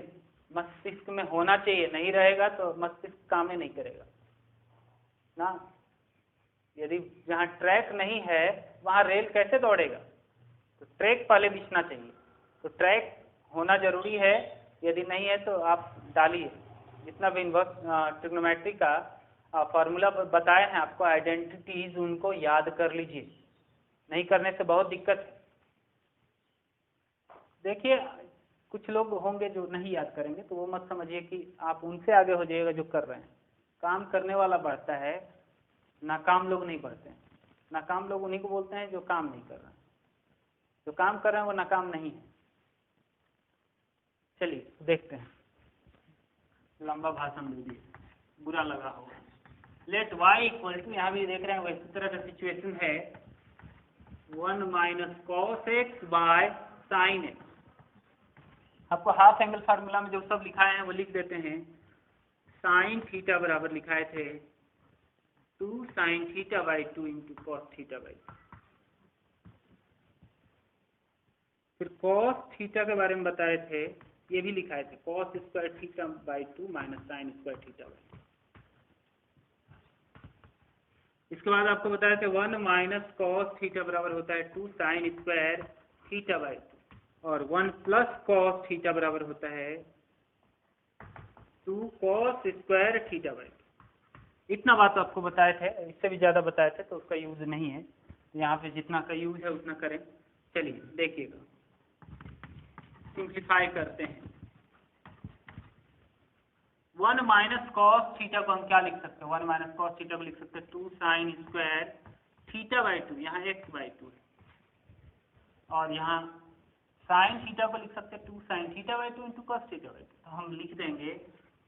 Speaker 1: मस्तिष्क में होना चाहिए। नहीं रहेगा तो मस्तिष्क काम ही नहीं करेगा ना। यदि जहाँ ट्रैक नहीं है वहाँ रेल कैसे दौड़ेगा? तो ट्रैक पहले बिछना चाहिए, तो ट्रैक होना जरूरी है। यदि नहीं है तो आप डालिए, जितना भी इन्वर्स ट्रिग्नोमेट्री का फॉर्मूला बताए हैं आपको, आइडेंटिटीज, उनको याद कर लीजिए। नहीं करने से बहुत दिक्कत है। देखिए कुछ लोग होंगे जो नहीं याद करेंगे, तो वो मत समझिए कि आप उनसे आगे हो जाइएगा जो कर रहे हैं। काम करने वाला बढ़ता है, नाकाम लोग नहीं बढ़ते हैं। नाकाम लोग उन्हीं को बोलते हैं जो काम नहीं कर रहे हैं। जो काम कर रहे हैं वो नाकाम नहीं है। चलिए देखते हैं। लंबा भाषण दे दिए, बुरा लगा होगा। लेट y इक्वल टू, यहाँ भी देख रहे हैं वैसी तरह का सिचुएशन है, 1 minus cos x by sine x. आपको हाफ एंगल फार्मूला में जो सब लिखाए हैं वो लिख देते हैं। साइन थीटा बराबर लिखाए थे 2 sine theta by 2 into cos theta by 2। फिर कॉस थीटा के बारे में बताए थे, ये भी लिखाए थे, cos square theta by 2 minus sine square theta by 2। इसके बाद आपको बताया था 1 माइनस कॉस थीटा बराबर होता है 2 साइन स्क्वायर थीटा बाई 2, और 1 प्लस कॉस थीटा बराबर होता है 2 कॉस स्क्वायर थीटा बाई 2। इतना बात आपको बताए थे, इससे भी ज्यादा बताए थे तो उसका यूज नहीं है। यहाँ पे जितना का यूज है उतना करें। चलिए देखिएगा, सिंप्लीफाई करते हैं। 1 माइनस कॉस थीटा को हम क्या लिख सकते हैं? 1 माइनस कॉस थीटा को लिख सकते हैं 2 साइन स्क्वायर थीटा बाई 2, यहाँ x बाई 2 है, और यहाँ साइन थीटा को लिख सकते हैं 2 sine theta by 2 into cos theta by 2। तो हम लिख देंगे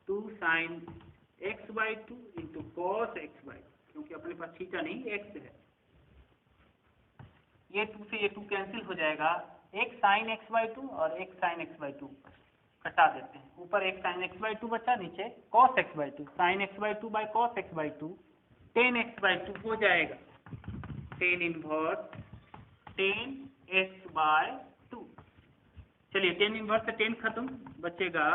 Speaker 1: 2 sine x by 2 into cos x by 2, क्योंकि अपने पास थीटा नहीं x है। ये 2 से ये 2 कैंसिल हो जाएगा, एक साइन x बाई 2 और एक साइन x बाई 2। कटा देते हैं। ऊपर एक sin x/2 बचा, नीचे cos x/2, sin x/2 by cos x/2 tan x/2 हो जाएगा tan इनवर्स tan x/2। चलिए tan इनवर्स से tan खत्म, बचेगा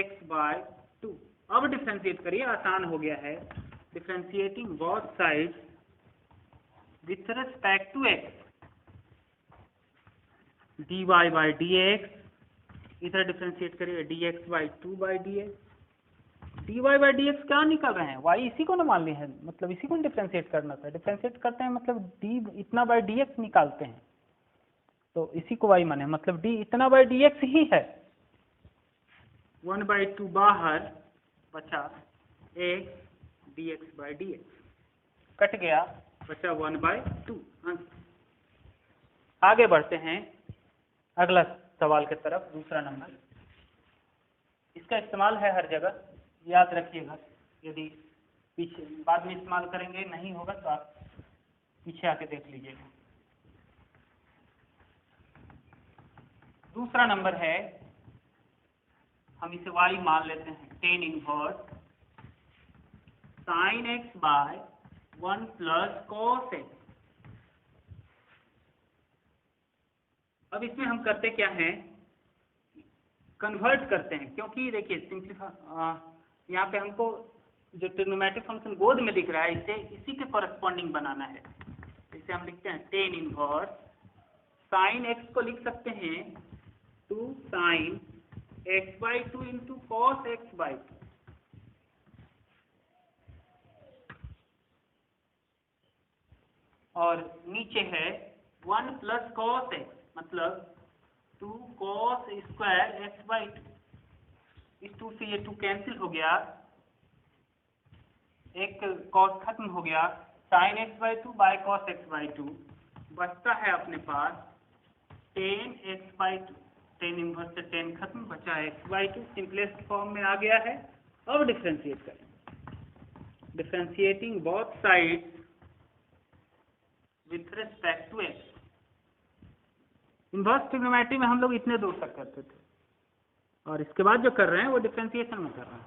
Speaker 1: x/2। अब डिफ्रेंशिएट करिए, आसान हो गया है। Differentiating both sides with respect to x, dy by dx, इधर डिफ्रेंशिएट करिए dx/2/dx। dy बाई dx क्या निकल रहे हैं, y इसी को ना मान ली है, मतलब इसी को डिफ्रेंशिएट करना था। डिफ्रेंशिएट करते हैं मतलब d इतना बाई dx निकालते हैं, तो इसी को y माने, मतलब d इतना बाई dx ही है। 1/2 बाहर बचा x dx/dx, कट गया, बचा 1/2। आगे बढ़ते हैं अगला सवाल की तरफ, दूसरा नंबर। इसका इस्तेमाल है हर जगह, याद रखिएगा। यदि पीछे बाद में इस्तेमाल करेंगे नहीं होगा तो आप पीछे आके देख लीजिएगा। दूसरा नंबर है, हम इसे y मान लेते हैं, tan inverse sin x by 1 plus cos x। अब इसमें हम करते क्या हैं, कन्वर्ट करते हैं, क्योंकि देखिए सिंपलीफाई यहाँ पे हमको जो ट्रिग्नोमेट्रिक फंक्शन गोद में दिख रहा है इसे इसी के कॉरेस्पॉन्डिंग बनाना है। इसे हम लिखते हैं tan इनवर्स sin x को लिख सकते हैं 2 sin x/2 into cos x/2। और नीचे है 1 प्लस cos x, मतलब 2 cos स्क्वायर x/2। इस 2 से ये 2 कैंसिल हो गया, एक cos खत्म हो गया, sin x/2 bye cos x/2 बचता है अपने पास tan x/2। tan इनवर्स से tan खत्म, बचा x/2, सिंपलेस्ट फॉर्म में आ गया है। अब डिफ्रेंशिएट करें, differentiating both sides with respect to x। Inverse trigonometry में हम लोग इतने दूर तक करते थे, और इसके बाद जो कर रहे हैं वो डिफ्रेंशिएशन में कर रहे हैं।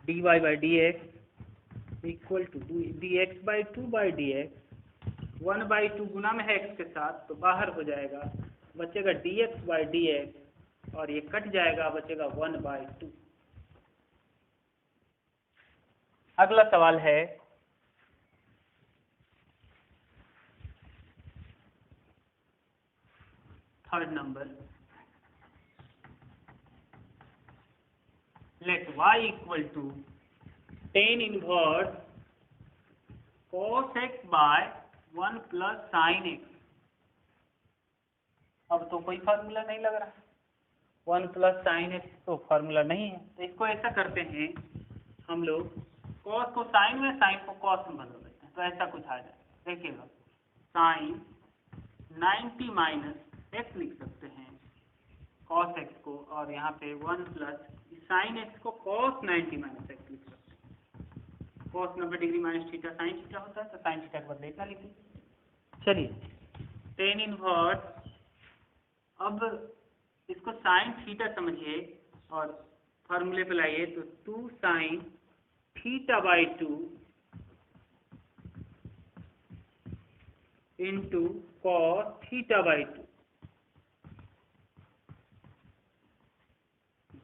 Speaker 1: dy by dx equal to dx/2/dx, 1/2 गुना में है x के साथ तो बाहर हो जाएगा, बचेगा dx/dx, और ये कट जाएगा, बचेगा 1/2। अगला सवाल है, third number. Let y equal to tan inverse cos x by 1 plus sin x। अब तो कोई फार्मूला नहीं लग रहा, 1 प्लस sin x तो फार्मूला नहीं है, तो इसको ऐसा करते हैं हम लोग, cos को sin में, sin को cos में बदल देते हैं, तो ऐसा कुछ आ जाए। देखिएगा sin 90 माइनस x लिख सकते हैं cos x को, और यहाँ पे 1 प्लस sin x को cos 90 माइनस x लिख सकते हैं। cos 90 degree minus theta sin theta होता है, तो sin थीटा के बदले इतना लिखिए। चलिए tan इनवर्स, अब इसको sin थीटा समझिए और फार्मूले पे लाइए, तो 2 sin θ/2 इंटू cos θ/2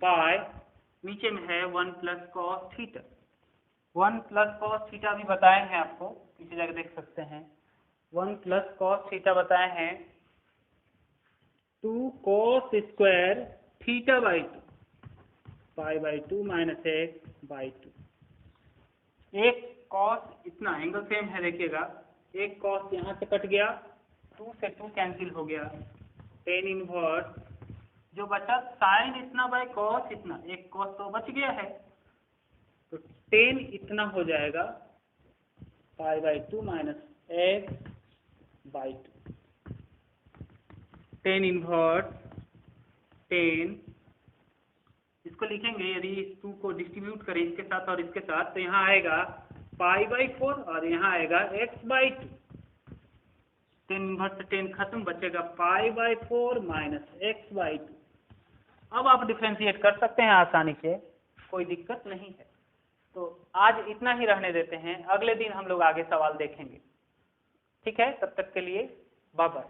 Speaker 1: बाय, नीचे में है 1 plus cos theta. 1 plus cos theta भी बताए हैं आपको, पीछे जाकर देख सकते हैं। 1 प्लस cos थीटा बताए हैं 2 cos स्क्वायर θ/2, π/2 माइनस x/2। एक cos इतना एंगल सेम है, देखिएगा एक cos यहाँ से कट गया, 2 से 2 कैंसिल हो गया, tan इनवर्स जो बचा sin इतना बाय cos इतना, एक cos तो बच गया है, तो tan इतना हो जाएगा π/2 minus x/2। tan inverse tan, इसको लिखेंगे, यदि इस 2 को डिस्ट्रीब्यूट करें इसके साथ और इसके साथ, तो यहाँ आएगा π/4 और यहाँ आएगा x/2। tan इनवर्स से tan खत्म, बचेगा π/4 माइनस x/2। अब आप डिफ्रेंशिएट कर सकते हैं आसानी से, कोई दिक्कत नहीं है। तो आज इतना ही रहने देते हैं, अगले दिन हम लोग आगे सवाल देखेंगे। ठीक है, तब तक के लिए बाय बाय।